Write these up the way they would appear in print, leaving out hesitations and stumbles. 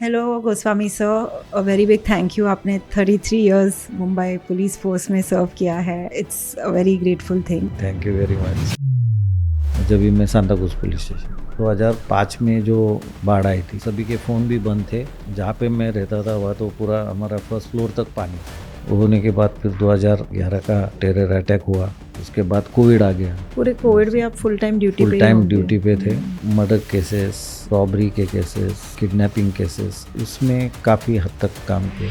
Hello Goswami sir, a very big thank you. आपने 33 years Mumbai police force में सर्व किया है। It's a very grateful thing. Thank you very much. जब भी मैं सांताक्रूज पुलिस स्टेशन 2005 में जो बाढ़ आई थी, सभी के फ़ोन भी बंद थे। जहाँ पे मैं रहता था वहाँ तो पूरा हमारा फर्स्ट फ्लोर तक पानी था। वो होने के बाद फिर 2011 का टेरर अटैक हुआ, उसके बाद कोविड आ गया। पूरे कोविड भी आप फुल टाइम ड्यूटी पे फुल ही टाइम होंगे। ड्यूटी पे थे। मर्डर केसेस, रॉबरी के केसेस, किडनैपिंग केसेस, उसमें काफ़ी हद तक काम किया।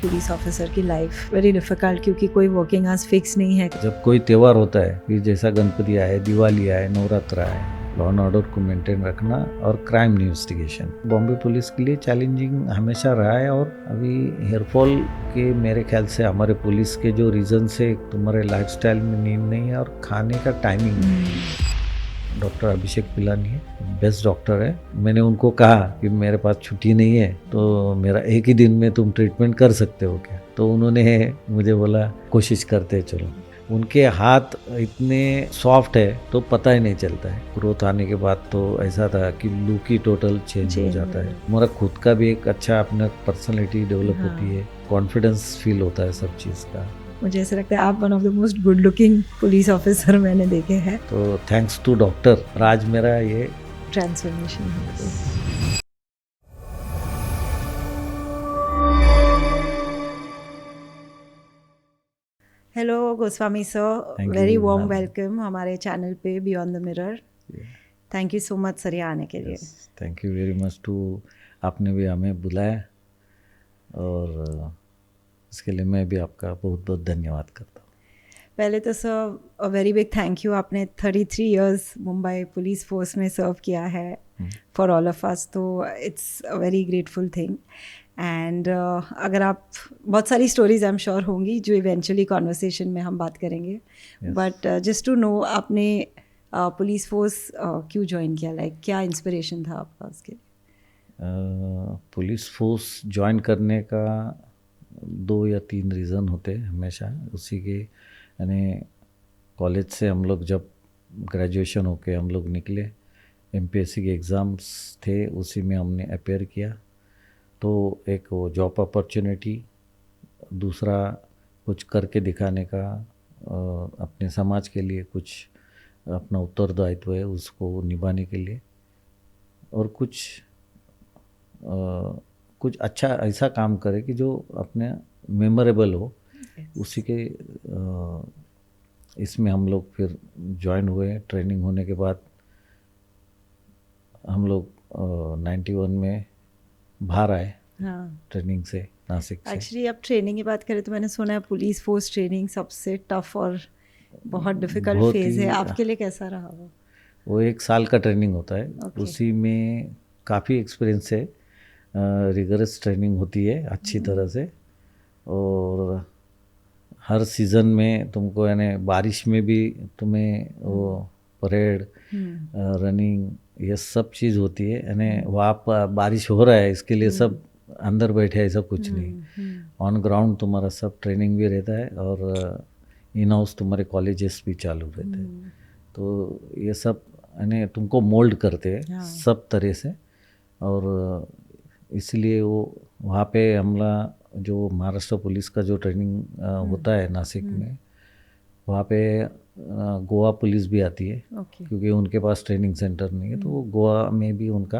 पुलिस ऑफिसर की लाइफ वेरी डिफिकल्ट, क्योंकि कोई वर्किंग आवर्स फिक्स नहीं है। जब कोई त्यौहार होता है, फिर जैसा गणपति आए, दिवाली आए, नवरात्र आए, लॉ एंड ऑर्डर को मेंटेन रखना और क्राइम इन्वेस्टिगेशन बॉम्बे पुलिस के लिए चैलेंजिंग हमेशा रहा है। और अभी हेयरफॉल के मेरे ख्याल से हमारे पुलिस के जो रीज़न से तुम्हारे लाइफस्टाइल में नींद नहीं है और खाने का टाइमिंग नहीं। डॉक्टर अभिषेक पिलानी है, बेस्ट डॉक्टर है। मैंने उनको कहा कि मेरे पास छुट्टी नहीं है तो मेरा एक ही दिन में तुम ट्रीटमेंट कर सकते हो क्या? तो उन्होंने मुझे बोला कोशिश करते चलो। उनके हाथ इतने सॉफ्ट है तो पता ही नहीं चलता है। ग्रोथ आने के बाद तो ऐसा था कि लुक ही टोटल चेंज हो जाता है। हमारा खुद का भी एक अच्छा अपना पर्सनैलिटी डेवलप होती है, कॉन्फिडेंस फील होता है सब चीज़ का। मुझे ऐसा लगता है आप one of the most good looking police officer मैंने देखे हैं। तो थैंक्स टू डॉक्टर आज मेरा ये ट्रांसफॉर्मेशन है। Hello Goswami sir, Thank very you, warm ma'am. Welcome हमारे चैनल पे beyond the mirror. Thank you so much sir, यहाँ आने के लिए। Thank you very much too, आपने भी हमें बुलाया और इसके लिए मैं भी आपका बहुत बहुत धन्यवाद करता हूँ। पहले तो sir a very big thank you. आपने 33 इयर्स मुंबई पुलिस फोर्स में सर्व किया है फॉर ऑल ऑफ अस, तो it's a very grateful thing. And अगर आप बहुत सारी स्टोरीज आई एम श्योर होंगी जो इवेंचुअली कॉन्वर्सेशन में हम बात करेंगे, बट जस्ट टू नो आपने पुलिस फोर्स क्यों ज्वाइन किया, लाइक क्या इंस्पिरेशन था आपका उसके लिए? पुलिस फोर्स ज्वाइन करने का 2 या 3 रीज़न होते हैं हमेशा उसी के। यानी कॉलेज से हम लोग जब ग्रेजुएशन होके हम लोग निकले, एमपीएससी के एग्ज़ाम्स थे, उसी में हमने अपेयर किया। तो एक वो जॉब अपॉर्चुनिटी, दूसरा कुछ करके दिखाने का, अपने समाज के लिए कुछ अपना उत्तरदायित्व है उसको निभाने के लिए, और कुछ अच्छा ऐसा काम करे कि जो अपने मेमोरेबल हो। उसी के इसमें हम लोग फिर ज्वाइन हुए। ट्रेनिंग होने के बाद हम लोग 91 में बाहर आए ट्रेनिंग से, नासिक से। एक्चुअली आप ट्रेनिंग की बात करें तो मैंने सुना है पुलिस फोर्स ट्रेनिंग सबसे टफ और बहुत डिफिकल्ट बहुत फेज है। ही आपके लिए कैसा रहा वो? 1 साल का ट्रेनिंग होता है। उसी में काफ़ी एक्सपीरियंस है, रिगरस ट्रेनिंग होती है अच्छी तरह से। और हर सीज़न में तुमको यानी बारिश में भी तुम्हें वो परेड, रनिंग, ये सब चीज़ होती है। यानी वहाँ पर बारिश हो रहा है इसके लिए सब अंदर बैठे ऐसा कुछ नहीं, ऑन ग्राउंड तुम्हारा सब ट्रेनिंग भी रहता है और इन हाउस तुम्हारे कॉलेजेस भी चालू रहते हैं। तो ये सब यानी तुमको मोल्ड करते हैं सब तरह से। और इसलिए वो वहाँ पे हमला जो महाराष्ट्र पुलिस का जो ट्रेनिंग होता है नासिक में, वहाँ पे गोवा पुलिस भी आती है, क्योंकि उनके पास ट्रेनिंग सेंटर नहीं है। तो वो गोवा में भी उनका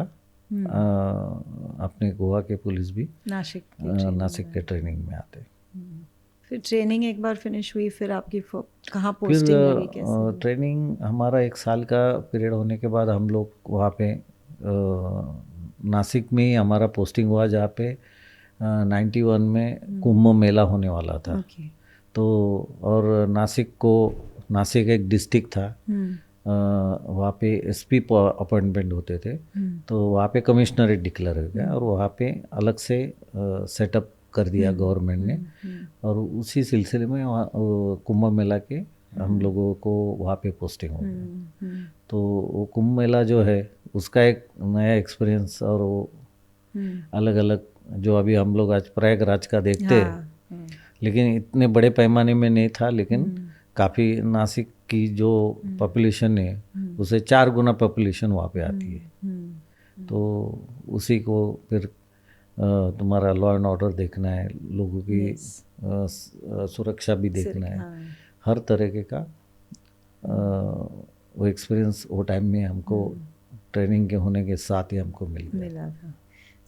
अपने गोवा के पुलिस भी नासिक के ट्रेनिंग में आते हैं। फिर ट्रेनिंग एक बार फिनिश हुई, फिर आपकी कहाँ पोस्टिंग लगी, कैसे? ट्रेनिंग हमारा 1 साल का पीरियड होने के बाद हम लोग वहाँ पे नासिक में ही हमारा पोस्टिंग हुआ, जहाँ पे 91 में कुंभ मेला होने वाला था। तो और नासिक एक डिस्ट्रिक्ट था, वहाँ पे एसपी अपॉइंटमेंट होते थे। तो वहाँ पे कमिश्नरेट डिक्लेयर हो गया और वहाँ पे अलग से सेटअप कर दिया गवर्नमेंट ने। और उसी सिलसिले में वहाँ कुंभ मेला के हम लोगों को वहाँ पे पोस्टिंग हो गया। तो वो कुंभ मेला जो है उसका एक नया एक्सपीरियंस, और वो अलग अलग जो अभी हम लोग आज प्रयागराज का देखते हैं, लेकिन इतने बड़े पैमाने में नहीं था। लेकिन काफ़ी नासिक की जो पॉपुलेशन है उसे 4 गुना पॉपुलेशन वहाँ पे आती है। तो उसी को फिर तुम्हारा लॉ एंड ऑर्डर देखना है, लोगों की सुरक्षा भी देखना है, हर तरीके का वो एक्सपीरियंस वो टाइम में हमको ट्रेनिंग के होने के साथ ही हमको मिला था.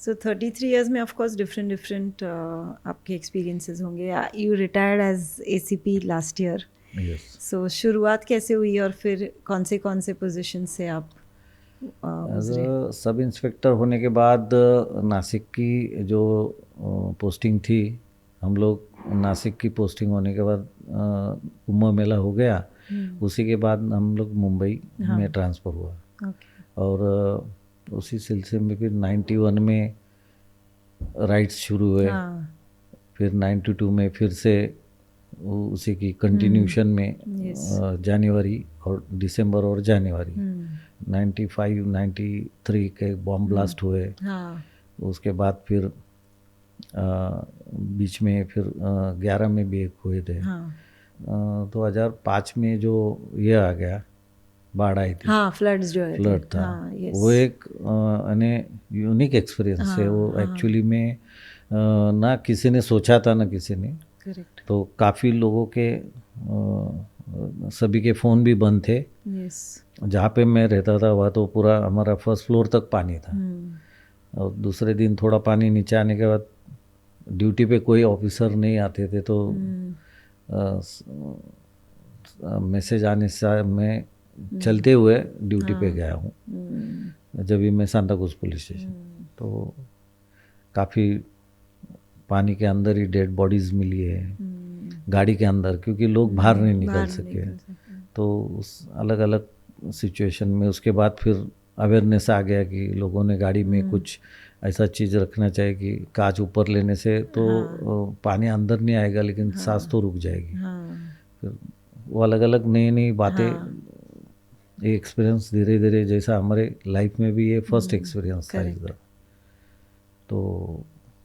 So 33 years में of course different आपके experiences होंगे. You retired as ACP last year. Yes. So शुरुआत कैसे हुई और फिर कौन से पोजीशन से आप गुजरे? सब इंस्पेक्टर होने के बाद नासिक की जो पोस्टिंग थी, हम लोग नासिक की पोस्टिंग होने के बाद कुंभ मेला हो गया, उसी के बाद हम लोग मुंबई में ट्रांसफ़र हुआ. और उसी सिलसिले में फिर 91 में राइट्स शुरू हुए. फिर 92 में फिर से उसी की कंटिन्यूशन में जनवरी और दिसंबर और जनवरी 95 93 के बॉम्ब ब्लास्ट हुए. उसके बाद फिर बीच में फिर 11 में भी एक हुए थे. 2005 में जो ये आ गया, बाढ़ आई थी, फ्लड्स जो है, फ्लड था, वो एक यूनिक एक्सपीरियंस है. वो एक्चुअली में ना किसी ने सोचा था, ना किसी ने. करेक्ट. तो काफ़ी लोगों के सभी के फ़ोन भी बंद थे. जहाँ पे मैं रहता था वहाँ तो पूरा हमारा फर्स्ट फ्लोर तक पानी था. और दूसरे दिन थोड़ा पानी नीचे आने के बाद ड्यूटी पे कोई ऑफिसर नहीं आते थे, तो मैसेज आने से मैं चलते हुए ड्यूटी पे गया हूँ. जब भी मैं सांता क्रूज पुलिस स्टेशन, तो काफ़ी पानी के अंदर ही डेड बॉडीज़ मिली है, गाड़ी के अंदर, क्योंकि लोग बाहर नहीं निकल सके. तो उस अलग अलग सिचुएशन में उसके बाद फिर अवेयरनेस आ गया कि लोगों ने गाड़ी में कुछ ऐसा चीज़ रखना चाहिए कि कांच ऊपर लेने से तो पानी अंदर नहीं आएगा, लेकिन सांस तो रुक जाएगी. फिर वो अलग अलग नई बातें, ये एक्सपीरियंस धीरे धीरे, जैसा हमारे लाइफ में भी ये फर्स्ट एक्सपीरियंस था इधर. तो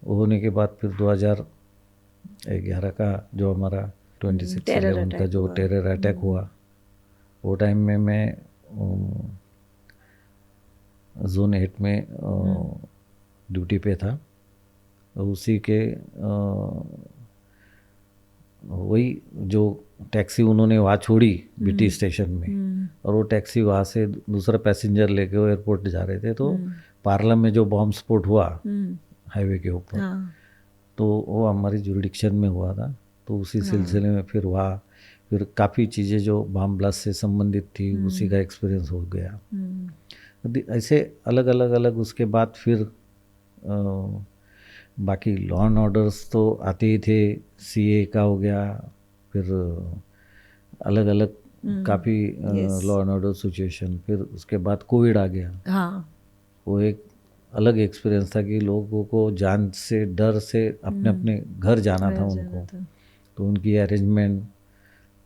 वो होने के बाद फिर 2011 का जो हमारा 26/11 का जो टेरर अटैक हुआ, वो टाइम में मैं जोन 8 में ड्यूटी पे था. उसी के वही जो टैक्सी उन्होंने वहाँ छोड़ी बीटी स्टेशन में, और वो टैक्सी वहाँ से दूसरा पैसेंजर लेके वो एयरपोर्ट जा रहे थे, तो पार्लम में जो बॉम्ब स्फोट हुआ हाईवे के ऊपर, तो वो हमारी जुरिडिक्शन में हुआ था. तो उसी सिलसिले में फिर वहाँ फिर काफ़ी चीज़ें जो बॉम्ब ब्लास्ट से संबंधित थी, उसी का एक्सपीरियंस हो गया. ऐसे अलग अलग उसके बाद फिर बाकी लॉ एंड ऑर्डर्स तो आते ही थे. सीए का हो गया, फिर अलग अलग काफ़ी लॉ एंड ऑर्डर सिचुएशन. फिर उसके बाद कोविड आ गया. वो एक अलग एक्सपीरियंस था कि लोगों को जान से डर से अपने अपने घर जाना था उनको. तो उनकी अरेंजमेंट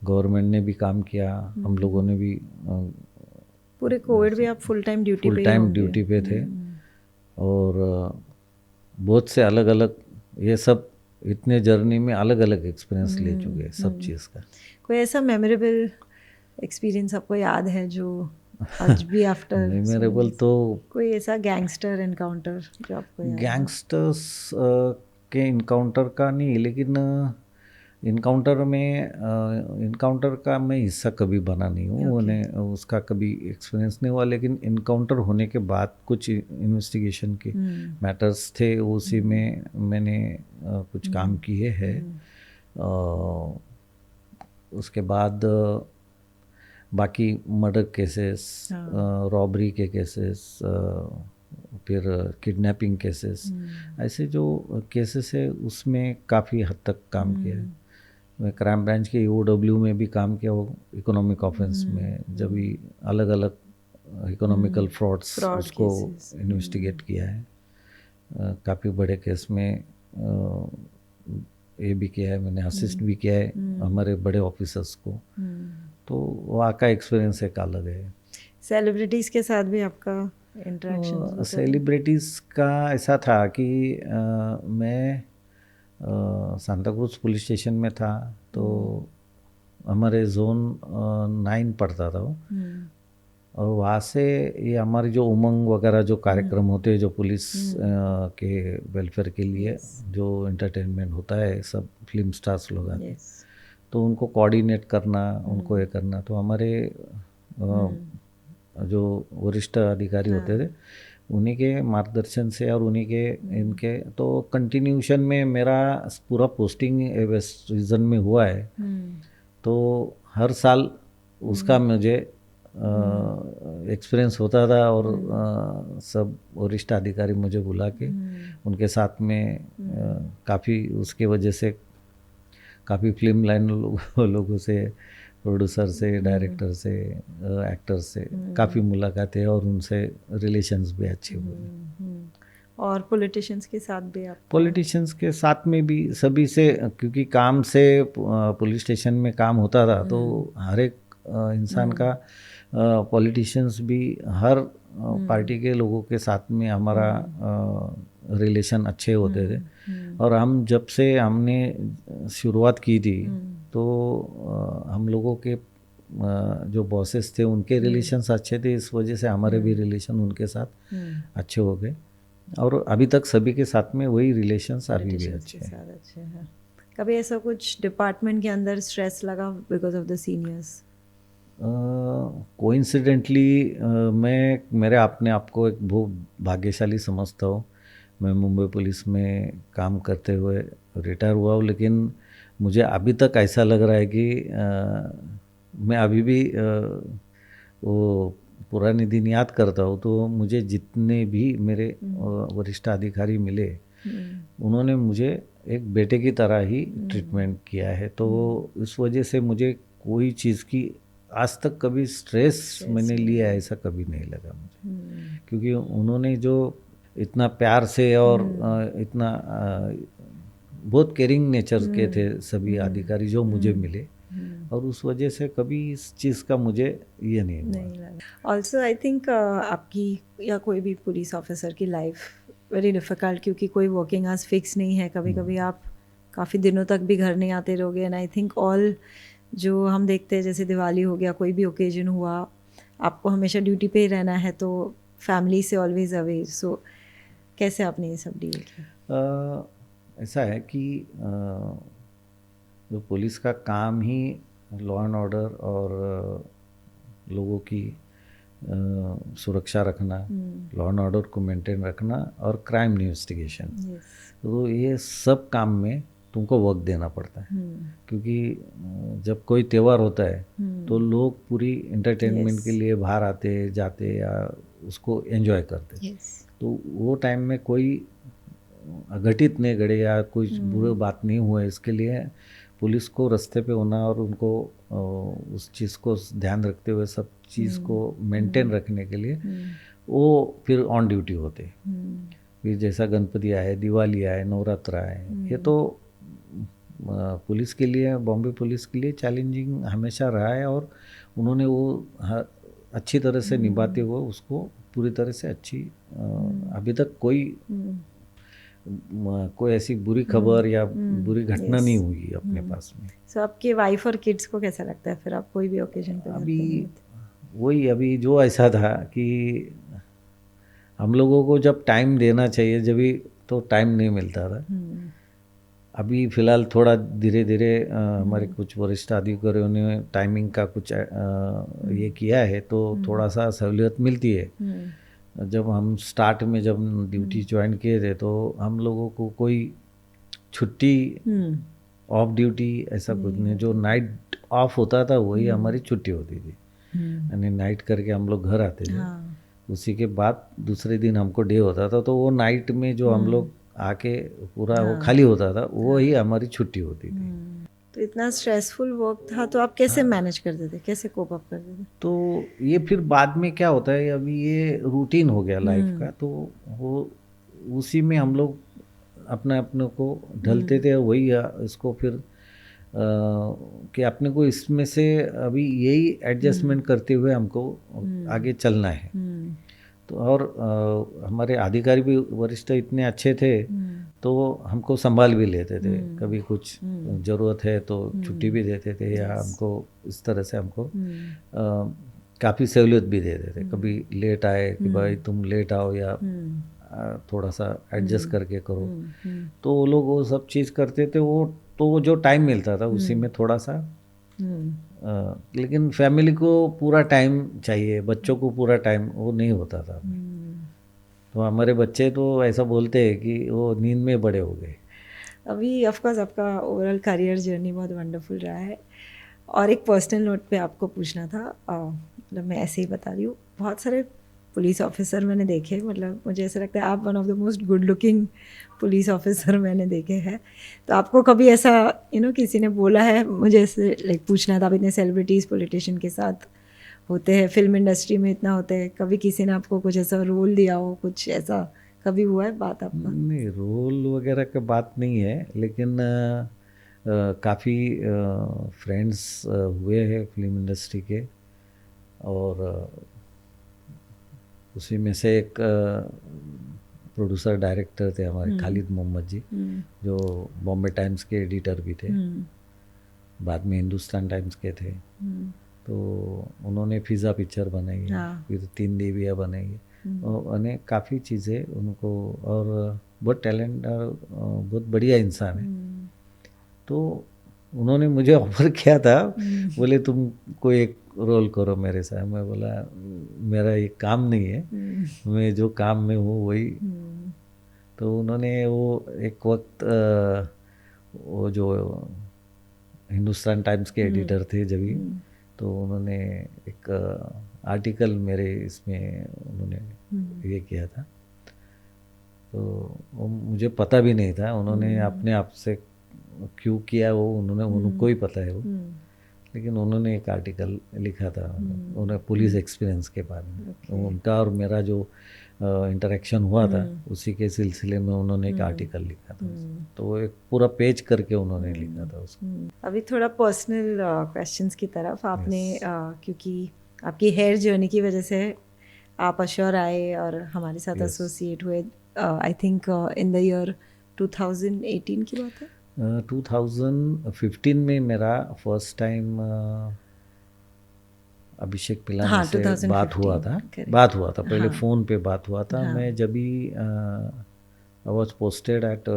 गवर्नमेंट ने भी काम किया, हम लोगों ने भी. पूरे कोविड भी आप फुल टाइम ड्यूटी पे थे. और बहुत से अलग अलग, ये सब इतने जर्नी में अलग अलग एक्सपीरियंस ले चुके हैं सब चीज़ का. कोई ऐसा मेमोरेबल एक्सपीरियंस आपको याद है जो आज भी आफ्टर? मेमोरेबल तो कोई ऐसा गैंगस्टर एनकाउंटर जो आपको याद है? गैंगस्टर्स के इनकाउंटर का नहीं, लेकिन इनकाउंटर का मैं हिस्सा कभी बना नहीं हूँ. उन्हें उसका कभी एक्सपीरियंस नहीं हुआ. लेकिन इनकाउंटर होने के बाद कुछ इन्वेस्टिगेशन के मैटर्स थे, उसी में मैंने कुछ काम किए हैं. उसके बाद बाकी मर्डर केसेस, रॉबरी के केसेस, फिर किडनैपिंग केसेस, ऐसे जो केसेस है उसमें काफ़ी हद तक काम किया है. मैं क्राइम ब्रांच के EOW में भी काम किया, वो इकोनॉमिक ऑफेंस में, जब भी अलग अलग इकोनॉमिकल फ्रॉड्स उसको इन्वेस्टिगेट किया है. काफ़ी बड़े केस में ये भी किया है मैंने, असिस्ट भी किया है हमारे बड़े ऑफिसर्स को. तो वहाँ का एक्सपीरियंस एक अलग है. सेलिब्रिटीज़ के साथ भी आपका इंटरेक्शन? सेलिब्रिटीज़ का ऐसा था कि मैं सांता क्रूज पुलिस स्टेशन में था, तो हमारे जोन 9 पड़ता था वो. और वहाँ से ये हमारे जो उमंग वगैरह जो कार्यक्रम होते हैं जो पुलिस के वेलफेयर के लिए जो एंटरटेनमेंट होता है, सब फिल्म स्टार्स लोग आते हैं, तो उनको कोऑर्डिनेट करना, उनको ये करना, तो हमारे जो वरिष्ठ अधिकारी होते थे उन्हीं के मार्गदर्शन से और उन्हीं के इनके तो कंटिन्यूशन में मेरा पूरा पोस्टिंग वेस्ट रीजन में हुआ है। तो हर साल उसका मुझे एक्सपीरियंस होता था और सब वरिष्ठ अधिकारी मुझे बुला के उनके साथ में काफ़ी उसके वजह से काफ़ी फिल्म लाइन लोगों से, प्रोड्यूसर से, डायरेक्टर से, एक्टर से काफ़ी मुलाकातें और उनसे रिलेशंस भी अच्छे हुए। और पॉलिटिशियंस के साथ भी आप? पॉलिटिशियंस के साथ में भी सभी से, क्योंकि काम से पुलिस स्टेशन में काम होता था तो हर एक इंसान का पॉलिटिशियंस भी हर पार्टी के लोगों के साथ में हमारा रिलेशन अच्छे होते थे। और हम जब से हमने शुरुआत की थी तो हम लोगों के जो बॉसेस थे उनके रिलेशंस अच्छे थे, इस वजह से हमारे भी रिलेशन उनके साथ अच्छे हो गए और अभी तक सभी के साथ में वही रिलेशंस अभी भी अच्छे हैं। कभी ऐसा कुछ डिपार्टमेंट के अंदर स्ट्रेस लगा because of the seniors? Coincidentally मैं मेरे अपने आप को एक बहुत भाग्यशाली समझता हूँ। मैं मुंबई पुलिस में काम करते हुए रिटायर हुआ हूँ, लेकिन मुझे अभी तक ऐसा लग रहा है कि मैं अभी भी वो पुराने दिन याद करता हूँ तो मुझे जितने भी मेरे वरिष्ठ अधिकारी मिले उन्होंने मुझे एक बेटे की तरह ही ट्रीटमेंट किया है। तो इस वजह से मुझे कोई चीज़ की आज तक कभी स्ट्रेस मैंने लिया ऐसा कभी नहीं लगा मुझे, क्योंकि उन्होंने जो इतना प्यार से और इतना बहुत केयरिंग नेचर के थे सभी अधिकारी जो मुझे मिले, और उस वजह से कभी इस चीज़ का मुझे ये नहीं लगा। ऑल्सो आई थिंक आपकी या कोई भी पुलिस ऑफिसर की लाइफ वेरी डिफ़िकल्ट, क्योंकि कोई वर्किंग आवर्स फिक्स नहीं है। कभी कभी आप काफ़ी दिनों तक भी घर नहीं आते रहोगे। एंड आई थिंक ऑल जो हम देखते हैं, जैसे दिवाली हो गया, कोई भी ओकेजन हुआ, आपको हमेशा ड्यूटी पे ही रहना है, तो फैमिली से ऑलवेज अवे। सो कैसे आपने ये सब डील किया? ऐसा है कि जो पुलिस का काम ही लॉ एंड ऑर्डर और लोगों की सुरक्षा रखना, लॉ एंड ऑर्डर को मेंटेन रखना और क्राइम इन्वेस्टिगेशन, तो ये सब काम में तुमको वक्त देना पड़ता है। क्योंकि जब कोई त्यौहार होता है तो लोग पूरी एंटरटेनमेंट के लिए बाहर आते जाते या उसको एंजॉय करते, तो वो टाइम में कोई घटित नहीं घड़े या कोई बुरी बात नहीं हुए, इसके लिए पुलिस को रास्ते पे होना और उनको उस चीज़ को ध्यान रखते हुए सब चीज़ को मेंटेन रखने के लिए वो फिर ऑन ड्यूटी होते। फिर जैसा गणपति आए, दिवाली आए, नवरात्र आए, ये तो पुलिस के लिए, बॉम्बे पुलिस के लिए चैलेंजिंग हमेशा रहा है और उन्होंने वो अच्छी तरह से निभाते हुए उसको पूरी तरह से अच्छी अभी तक कोई ऐसी बुरी खबर या बुरी घटना नहीं हुई अपने पास में। सो आपके वाइफ और किड्स को कैसा लगता है फिर आप कोई भी ओकेजन पे? अभी जो ऐसा था कि हम लोगों को जब टाइम देना चाहिए जब भी तो टाइम नहीं मिलता था। अभी फ़िलहाल थोड़ा धीरे धीरे हमारे कुछ वरिष्ठ अधिकारियों ने टाइमिंग का कुछ ये किया है तो थोड़ा सा सहूलियत मिलती है। जब हम स्टार्ट में जब ड्यूटी ज्वाइन किए थे तो हम लोगों को कोई छुट्टी ऑफ ड्यूटी ऐसा कुछ नहीं, जो नाइट ऑफ होता था वही हमारी छुट्टी होती थी, यानी नाइट करके हम लोग घर आते थे। उसी के बाद दूसरे दिन हमको डे होता था, तो वो नाइट में जो हम लोग आके पूरा वो खाली होता था वो ही हमारी छुट्टी होती थी। तो इतना स्ट्रेसफुल वर्क था तो आप कैसे मैनेज करते थे, कैसे कोप अप करते थे? तो ये फिर बाद में क्या होता है, अभी ये रूटीन हो गया लाइफ का, तो वो उसी में हम लोग अपने को ढलते थे। वही इसको फिर कि अपने को इसमें से अभी यही एडजस्टमेंट करते हुए हमको आगे चलना है। तो और हमारे अधिकारी भी वरिष्ठ इतने अच्छे थे तो हमको संभाल भी लेते थे। कभी कुछ ज़रूरत है तो छुट्टी भी देते थे या हमको इस तरह से हमको काफ़ी सहूलियत भी देते थे। कभी लेट आए कि भाई तुम लेट आओ या थोड़ा सा एडजस्ट करके करो, तो वो लोग वो सब चीज़ करते थे। वो तो जो टाइम मिलता था उसी में थोड़ा सा लेकिन फैमिली को पूरा टाइम चाहिए, बच्चों को पूरा टाइम वो नहीं होता था। तो हमारे बच्चे तो ऐसा बोलते हैं कि वो नींद में बड़े हो गए। अभी ऑफ कोर्स आपका ओवरऑल करियर जर्नी बहुत वंडरफुल रहा है। और एक पर्सनल नोट पे आपको पूछना था, मतलब मैं ऐसे ही बता रही हूँ, बहुत सारे पुलिस ऑफिसर मैंने देखे, मतलब मुझे ऐसा लगता है आप one of the most good looking police officer मैंने देखे हैं। तो आपको कभी ऐसा किसी ने बोला है, मुझे ऐसे लाइक पूछना था, आप इतने सेलिब्रिटीज़ पॉलिटिशियन के साथ होते हैं, फिल्म इंडस्ट्री में इतना होते हैं, कभी किसी ने आपको कुछ ऐसा रोल दिया हो, कुछ ऐसा कभी हुआ है बात आपका? नहीं, रोल वगैरह का बात नहीं है, लेकिन काफ़ी फ्रेंड्स हुए हैं फिल्म इंडस्ट्री के। और उसी में से एक प्रोड्यूसर डायरेक्टर थे हमारे खालिद मोहम्मद जी, जो बॉम्बे टाइम्स के एडिटर भी थे, बाद में हिंदुस्तान टाइम्स के थे। तो उन्होंने फिज़ा पिक्चर बनाई है, फिर 3 देवियाँ बनाई है, और अनेक काफ़ी चीज़ें उनको, और बहुत टैलेंट, बहुत बढ़िया इंसान है। तो उन्होंने मुझे ऑफर किया था, बोले तुम कोई एक रोल करो मेरे साथ। मैं बोला मेरा ये काम नहीं है, मैं जो काम में हूँ वही। तो उन्होंने वो एक वक्त वो जो हिंदुस्तान टाइम्स के एडिटर थे जब भी, तो उन्होंने एक आर्टिकल मेरे इसमें उन्होंने ये किया था। तो वो मुझे पता भी नहीं था, उन्होंने अपने आप से क्यों किया वो उनको ही पता है वो। लेकिन उन्होंने एक आर्टिकल लिखा था उन्हें पुलिस एक्सपीरियंस के बारे में। उनका और मेरा जो इंटरेक्शन हुआ था उसी के सिलसिले में उन्होंने एक आर्टिकल लिखा था। तो वो एक पूरा पेज करके उन्होंने लिखा था उसको। अभी थोड़ा पर्सनल क्वेश्चंस की तरफ, आपने क्योंकि आपकी हेयर जर्नी की वजह से आप अश्योर आए और हमारे साथ एसोसिएट हुए, I think in the year 2018 की बात है। 2015 में मेरा फर्स्ट टाइम अभिषेक पिलानी से बात हुआ था। पहले फ़ोन पे बात हुआ था। मैं जब भी I was posted at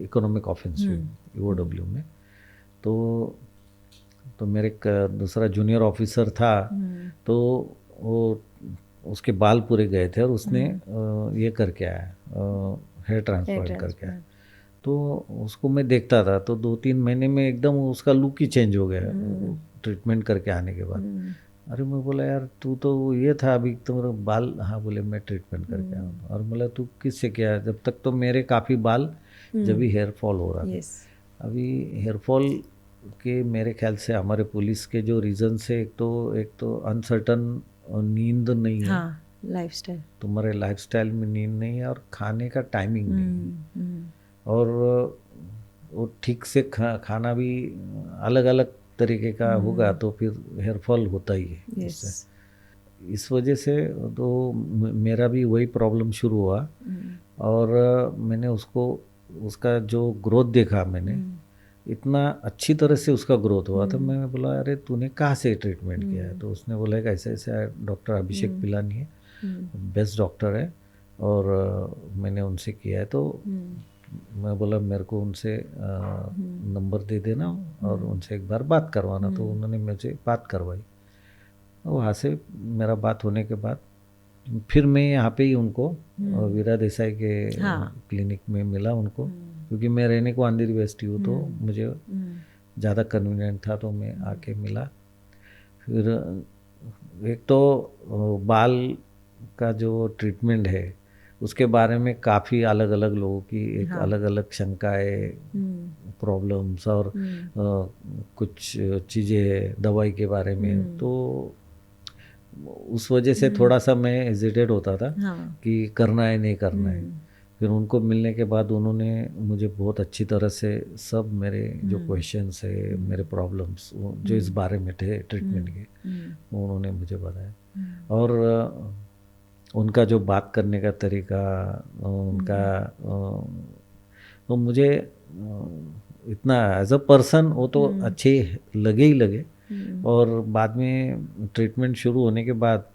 economic offensive UOW में, तो मेरे एक दूसरा जूनियर ऑफिसर था, तो वो उसके बाल पूरे गए थे और उसने ये करके आया, हेयर ट्रांसप्लांट करके आया। तो उसको मैं देखता था, तो 2-3 महीने में एकदम उसका लुक ही चेंज हो गया ट्रीटमेंट करके आने के बाद। अरे मैं बोला यार तू तो ये था, अभी तुम्हारे बाल, हाँ बोले मैं ट्रीटमेंट करके आया हूँ। और बोला तू किससे किया? जब तक तो मेरे काफ़ी बाल जब भी हेयर फॉल हो रहा था। अभी हेयर फॉल के मेरे ख्याल से हमारे पुलिस के जो रीज़न से, एक तो अनसर्टन नींद नहीं है, लाइफस्टाइल, तुम्हारे लाइफस्टाइल में नींद नहीं है, और खाने का टाइमिंग नहीं है, और वो ठीक से खाना भी अलग अलग तरीके का होगा तो फिर हेयर फॉल होता ही है उससे। इस वजह से तो मेरा भी वही प्रॉब्लम शुरू हुआ। और मैंने उसका जो ग्रोथ देखा, मैंने इतना अच्छी तरह से उसका ग्रोथ हुआ था। मैं बोला अरे तूने कहाँ से ट्रीटमेंट किया है? तो उसने बोला कि ऐसे ऐसे डॉक्टर अभिषेक पिलानी है, बेस्ट डॉक्टर है, और मैंने उनसे किया है। तो मैं बोला मेरे को उनसे नंबर दे देना और उनसे एक बार बात करवाना। तो उन्होंने मुझे बात करवाई। वहाँ से मेरा बात होने के बाद फिर मैं यहाँ पे ही उनको वीरा देसाई के क्लिनिक में मिला उनको, क्योंकि मैं रहने को आंध्र वेस्ट हूँ, तो मुझे ज़्यादा कन्वीनियंट था, तो मैं आके मिला। फिर एक तो बाल का जो ट्रीटमेंट है उसके बारे में काफ़ी अलग अलग लोगों की एक अलग अलग शंकाएं, प्रॉब्लम्स, और कुछ चीज़ें दवाई के बारे में। तो उस वजह से थोड़ा सा मैं हेजिटेट होता था कि करना है नहीं करना है। फिर उनको मिलने के बाद उन्होंने मुझे बहुत अच्छी तरह से सब मेरे जो क्वेश्चंस है, मेरे प्रॉब्लम्स जो इस बारे में थे ट्रीटमेंट के, वो उन्होंने मुझे बताया। और उनका जो बात करने का तरीका, उनका तो मुझे इतना एज अ पर्सन वो तो अच्छे लगे ही लगे, और बाद में ट्रीटमेंट शुरू होने के बाद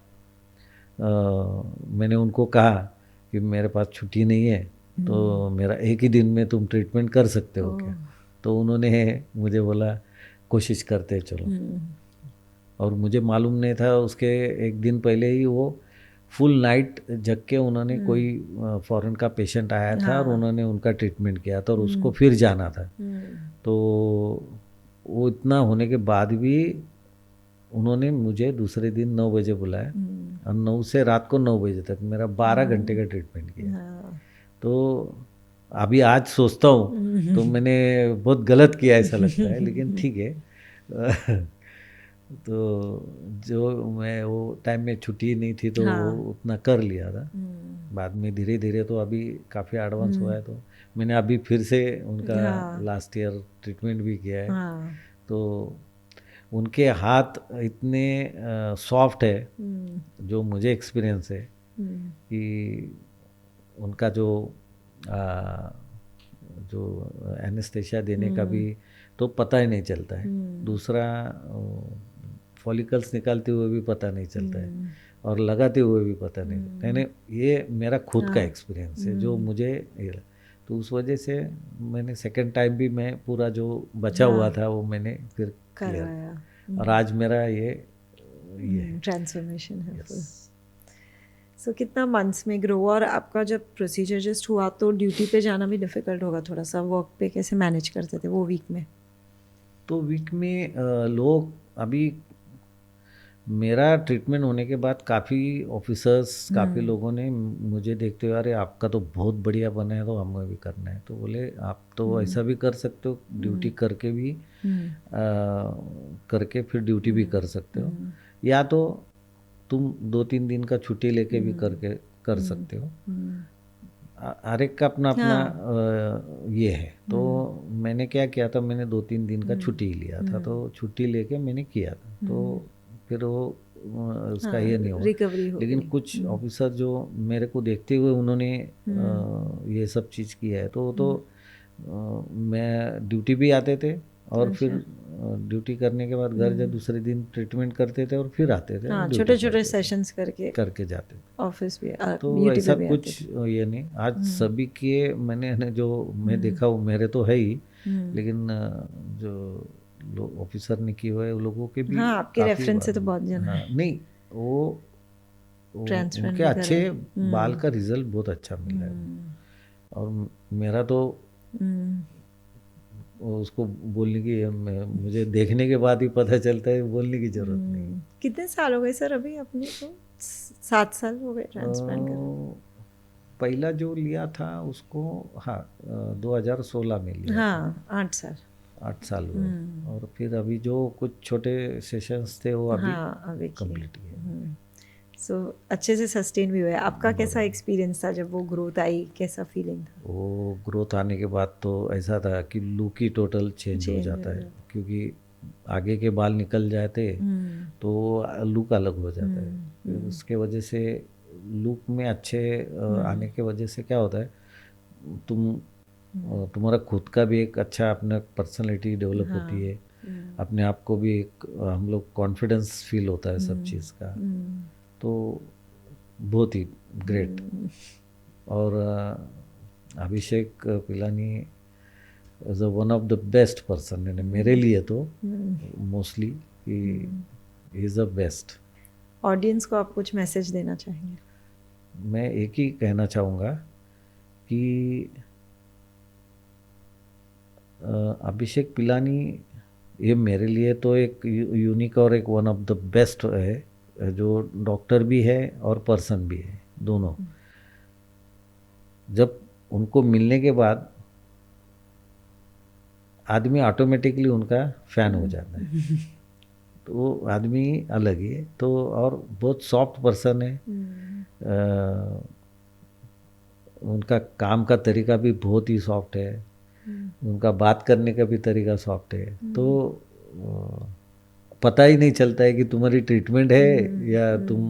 मैंने उनको कहा कि मेरे पास छुट्टी नहीं है, तो मेरा एक ही दिन में तुम ट्रीटमेंट कर सकते हो क्या? तो उन्होंने मुझे बोला कोशिश करते चलो। और मुझे मालूम नहीं था, उसके एक दिन पहले ही वो फुल नाइट जग के उन्होंने कोई फॉरेन का पेशेंट आया था और उन्होंने उनका ट्रीटमेंट किया था और उसको फिर जाना था। तो वो इतना होने के बाद भी उन्होंने मुझे दूसरे दिन 9 बजे बुलाया और 9 से रात को 9 बजे तक मेरा 12 घंटे का ट्रीटमेंट किया। तो अभी आज सोचता हूँ तो मैंने बहुत गलत किया ऐसा लगता है, लेकिन ठीक है। तो जो मैं वो टाइम में छुट्टी नहीं थी तो उतना कर लिया था। बाद में धीरे धीरे तो अभी काफ़ी एडवांस हुआ है, तो मैंने अभी फिर से उनका लास्ट ईयर ट्रीटमेंट भी किया है। तो उनके हाथ इतने सॉफ्ट है, जो मुझे एक्सपीरियंस है कि उनका जो एनेस्थेशिया देने का भी तो पता ही नहीं चलता है। दूसरा फॉलिकल्स निकालते हुए भी पता नहीं चलता है और लगाते हुए भी पता नहीं चलता। यानी ये मेरा खुद का एक्सपीरियंस है जो मुझे तो उस वजह से मैंने सेकंड टाइम भी मैं पूरा जो बचा हुआ था वो मैंने फिर किया और आज मेरा ये ट्रांसफॉर्मेशन है। सो कितना मंथ्स में ग्रो हुआ? और आपका जब प्रोसीजर जस्ट हुआ तो ड्यूटी पे जाना भी डिफ़िकल्ट होगा थोड़ा सा, वर्क पे कैसे मैनेज करते थे वो वीक में? तो वीक में लोग अभी मेरा ट्रीटमेंट होने के बाद काफ़ी ऑफिसर्स काफ़ी लोगों ने मुझे देखते हुए अरे आपका तो बहुत बढ़िया बना है तो हमें भी करना है। तो बोले आप तो ऐसा भी कर सकते हो, ड्यूटी करके भी करके फिर ड्यूटी भी कर सकते हो, या तो तुम 2-3 दिन का छुट्टी लेके भी करके कर सकते हो। हर एक का अपना अपना ये है। तो मैंने क्या किया था, मैंने 2-3 दिन का छुट्टी लिया था, तो छुट्टी लेके मैंने किया था। तो फिर वो उसका ये नहीं हुआ, लेकिन कुछ ऑफिसर जो मेरे को देखते हुए उन्होंने ये सब चीज़ किया है तो मैं ड्यूटी भी आते थे और फिर ड्यूटी करने के बाद घर जब दूसरे दिन ट्रीटमेंट करते थे और फिर आते थे। छोटे छोटे सेशंस करके जाते थे ऑफिस भी। तो ऐसा कुछ ये नहीं। आज सभी के मैंने जो मैं देखा हूँ, मेरे तो है ही, लेकिन जो लोग ऑफिसर ने किए हुए लोगों के भी आपके रेफरेंस से तो बहुत जन नहीं वो उनके अच्छे बाल का रिजल्ट बहुत अच्छा मिला है। और मेरा तो उसको बोलने की मुझे देखने के बाद ही पता चलता है, बोलने की जरूरत नहीं। कितने साल हो गए सर अभी अपने को? 7 साल हो गए ट्रांसप्लांट कर? पहला जो लिया था उसको 2016 में लिया। 8 साल हुए। और फिर अभी जो कुछ छोटे सेशंस थे वो अभी कंप्लीट किए। सो अच्छे से सस्टेन भी हुआ है। आपका कैसा एक्सपीरियंस था जब वो ग्रोथ आई, कैसा फीलिंग था? वो ग्रोथ आने के बाद तो ऐसा था कि लुक ही टोटल चेंज हो जाता है, क्योंकि आगे के बाल निकल जाते तो लुक अलग हो जाता है। फिर उसके वजह से लुक में अच्छे आने के वजह से क्या होता है, तुम्हारा खुद का भी एक अच्छा अपना पर्सनालिटी डेवलप होती है, अपने आप को भी एक हम लोग कॉन्फिडेंस फील होता है सब चीज़ का। तो बहुत ही ग्रेट। और Abhishek Pilani is one of the best person, मेरे लिए तो मोस्टली ही इज़ द बेस्ट। ऑडियंस को आप कुछ मैसेज देना चाहेंगे? मैं एक ही कहना चाहूँगा कि अभिषेक पिलानी ये मेरे लिए तो एक यूनिक और एक वन ऑफ द बेस्ट है, जो डॉक्टर भी है और पर्सन भी है, दोनों। जब उनको मिलने के बाद आदमी ऑटोमेटिकली उनका फैन हो जाता है। तो वो आदमी अलग ही है। तो और बहुत सॉफ्ट पर्सन है। उनका काम का तरीका भी बहुत ही सॉफ्ट है, उनका बात करने का भी तरीका सॉफ्ट है। तो पता ही नहीं चलता है कि तुम्हारी ट्रीटमेंट है या तुम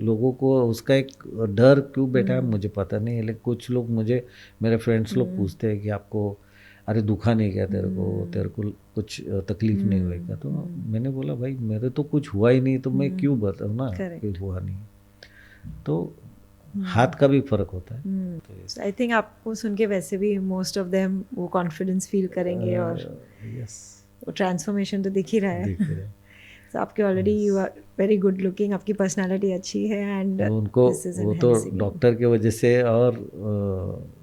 लोगों को उसका एक डर क्यों बैठा है मुझे पता नहीं है। लेकिन कुछ लोग मेरे फ्रेंड्स लोग पूछते हैं कि आपको अरे दुखा नहीं क्या तेरे को कुछ तकलीफ नहीं हुई क्या? तो मैंने बोला भाई मेरे तो कुछ हुआ ही नहीं, तो मैं क्यों बताऊँ ना कि हुआ नहीं। तो हाथ का भी फर्क होता है। आई थिंक आपको सुन के वैसे भी मोस्ट ऑफ देम वो कॉन्फिडेंस फील करेंगे और यस, वो ट्रांसफॉर्मेशन तो दिख ही रहा है। दिख रहा है। So, आपके already you are very good looking, आपकी पर्सनालिटी अच्छी है एंड उनको वो तो डॉक्टर की वजह से और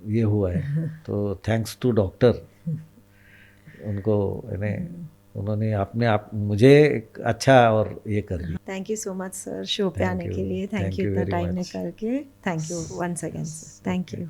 ये हुआ है, तो थैंक्स टू डॉक्टर उनको उन्होंने अपने आप मुझे एक अच्छा और ये कर दिया। Thank you so much sir show पे आने के लिए, थैंक यू इतना टाइम निकाल के, thank you once again sir, thank you.